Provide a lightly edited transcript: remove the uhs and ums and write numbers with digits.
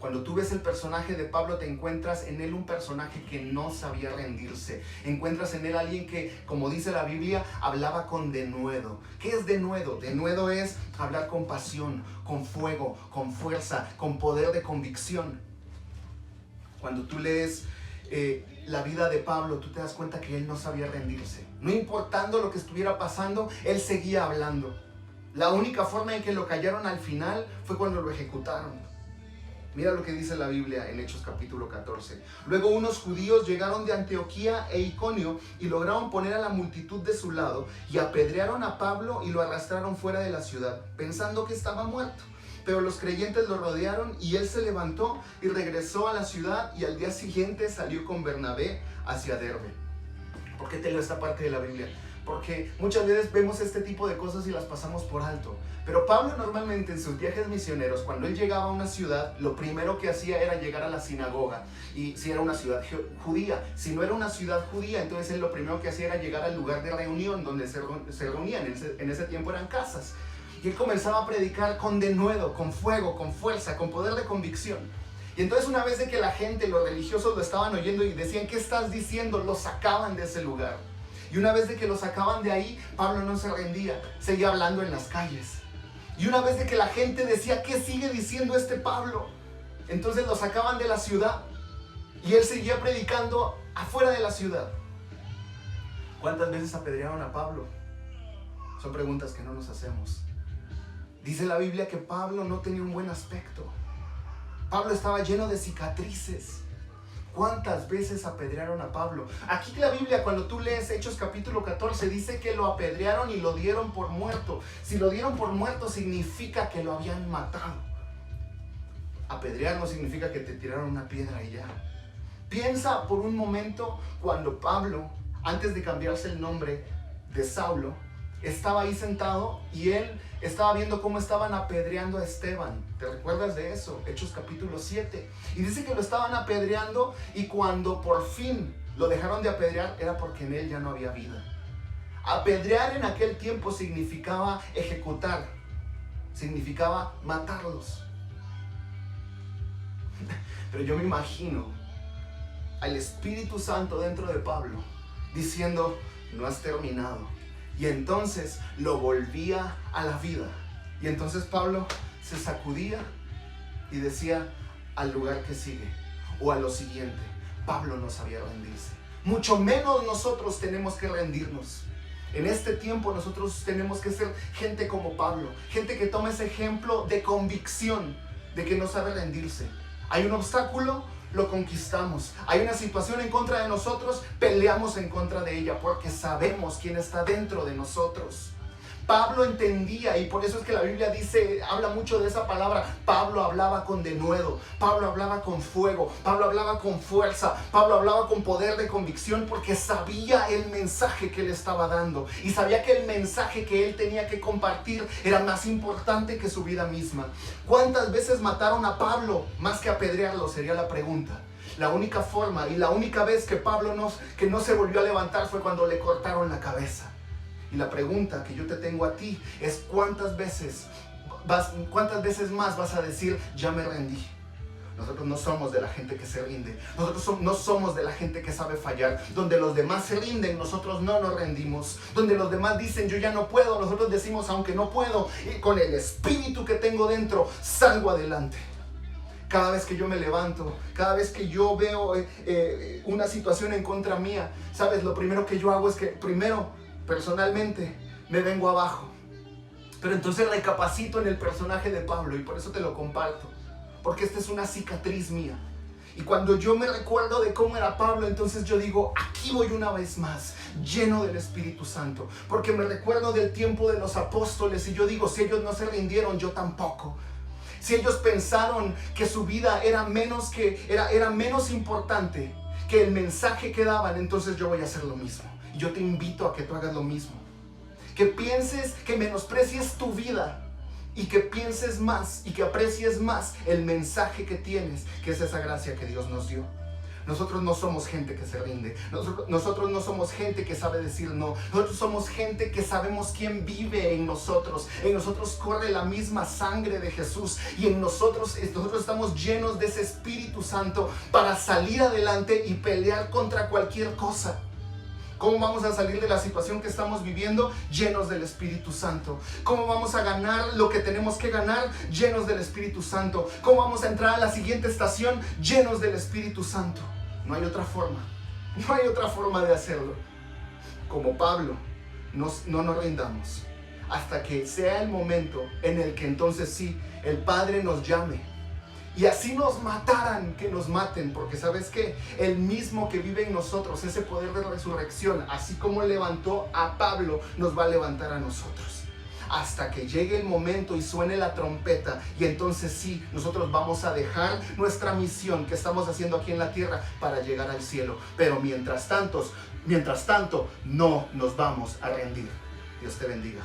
Cuando tú ves el personaje de Pablo, te encuentras en él un personaje que no sabía rendirse. Encuentras en él a alguien que, como dice la Biblia, hablaba con denuedo. ¿Qué es denuedo? Denuedo es hablar con pasión, con fuego, con fuerza, con poder de convicción. Cuando tú lees la vida de Pablo, tú te das cuenta que él no sabía rendirse. No importando lo que estuviera pasando, él seguía hablando. La única forma en que lo callaron al final fue cuando lo ejecutaron. Mira lo que dice la Biblia en Hechos capítulo 14. Luego unos judíos llegaron de Antioquía e Iconio y lograron poner a la multitud de su lado y apedrearon a Pablo y lo arrastraron fuera de la ciudad, pensando que estaba muerto. Pero los creyentes lo rodearon y él se levantó y regresó a la ciudad y al día siguiente salió con Bernabé hacia Derbe. ¿Por qué te leo esta parte de la Biblia? Porque muchas veces vemos este tipo de cosas y las pasamos por alto. Pero Pablo normalmente en sus viajes misioneros, cuando él llegaba a una ciudad, lo primero que hacía era llegar a la sinagoga. Y si era una ciudad judía, si no era una ciudad judía, entonces él lo primero que hacía era llegar al lugar de reunión donde se reunían. En ese tiempo eran casas. Y él comenzaba a predicar con denuedo, con fuego, con fuerza, con poder de convicción. Y entonces una vez de que la gente, los religiosos lo estaban oyendo y decían, ¿qué estás diciendo?, lo sacaban de ese lugar. Y una vez de que lo sacaban de ahí, Pablo no se rendía, seguía hablando en las calles. Y una vez de que la gente decía, ¿qué sigue diciendo este Pablo?, entonces lo sacaban de la ciudad y él seguía predicando afuera de la ciudad. ¿Cuántas veces apedrearon a Pablo? Son preguntas que no nos hacemos. Dice la Biblia que Pablo no tenía un buen aspecto. Pablo estaba lleno de cicatrices. ¿Cuántas veces apedrearon a Pablo? Aquí la Biblia, cuando tú lees Hechos capítulo 14, dice que lo apedrearon y lo dieron por muerto. Si lo dieron por muerto, significa que lo habían matado. Apedrear no significa que te tiraron una piedra y ya. Piensa por un momento cuando Pablo, antes de cambiarse el nombre de Saulo, estaba ahí sentado y él estaba viendo cómo estaban apedreando a Esteban. ¿Te recuerdas de eso? Hechos capítulo 7. Y dice que lo estaban apedreando y cuando por fin lo dejaron de apedrear era porque en él ya no había vida. Apedrear en aquel tiempo significaba ejecutar, significaba matarlos. Pero yo me imagino al Espíritu Santo dentro de Pablo diciendo, no has terminado. Y entonces lo volvía a la vida. Y entonces Pablo se sacudía y decía, al lugar que sigue o a lo siguiente. Pablo no sabía rendirse. Mucho menos nosotros tenemos que rendirnos. En este tiempo nosotros tenemos que ser gente como Pablo. Gente que toma ese ejemplo de convicción, de que no sabe rendirse. Hay un obstáculo, lo conquistamos. Hay una situación en contra de nosotros, peleamos en contra de ella porque sabemos quién está dentro de nosotros. Pablo entendía y por eso es que la Biblia dice, habla mucho de esa palabra. Pablo hablaba con denuedo, Pablo hablaba con fuego, Pablo hablaba con fuerza, Pablo hablaba con poder de convicción porque sabía el mensaje que él estaba dando y sabía que el mensaje que él tenía que compartir era más importante que su vida misma. ¿Cuántas veces mataron a Pablo más que apedrearlo? Sería la pregunta. La única forma y la única vez que Pablo no se volvió a levantar fue cuando le cortaron la cabeza. Y la pregunta que yo te tengo a ti es ¿cuántas veces más vas a decir ya me rendí? Nosotros no somos de la gente que se rinde. Nosotros no somos de la gente que sabe fallar. Donde los demás se rinden, nosotros no nos rendimos. Donde los demás dicen yo ya no puedo, nosotros decimos aunque no puedo, y con el espíritu que tengo dentro salgo adelante. Cada vez que yo me levanto, cada vez que yo veo una situación en contra mía, ¿sabes? Lo primero que yo hago es que primero personalmente me vengo abajo. Pero entonces recapacito en el personaje de Pablo y por eso te lo comparto. Porque esta es una cicatriz mía. Y cuando yo me recuerdo de cómo era Pablo, entonces yo digo, aquí voy una vez más, lleno del Espíritu Santo. Porque me recuerdo del tiempo de los apóstoles y yo digo, si ellos no se rindieron, yo tampoco. Si ellos pensaron que su vida era menos importante que el mensaje que daban, entonces yo voy a hacer lo mismo. Yo te invito a que tú hagas lo mismo. Que pienses, que menosprecies tu vida y que pienses más y que aprecies más el mensaje que tienes, que es esa gracia que Dios nos dio. Nosotros no somos gente que se rinde. Nosotros no somos gente que sabe decir no. Nosotros somos gente que sabemos quién vive en nosotros. En nosotros corre la misma sangre de Jesús. Y en nosotros estamos llenos de ese Espíritu Santo para salir adelante y pelear contra cualquier cosa. ¿Cómo vamos a salir de la situación que estamos viviendo? Llenos del Espíritu Santo. ¿Cómo vamos a ganar lo que tenemos que ganar? Llenos del Espíritu Santo. ¿Cómo vamos a entrar a la siguiente estación? Llenos del Espíritu Santo. No hay otra forma. No hay otra forma de hacerlo. Como Pablo, no nos rindamos hasta que sea el momento en el que entonces sí, el Padre nos llame. Y así nos mataran, que nos maten, porque ¿sabes qué? El mismo que vive en nosotros, ese poder de resurrección, así como levantó a Pablo, nos va a levantar a nosotros. Hasta que llegue el momento y suene la trompeta, y entonces sí, nosotros vamos a dejar nuestra misión que estamos haciendo aquí en la tierra para llegar al cielo. Pero mientras tanto, no nos vamos a rendir. Dios te bendiga.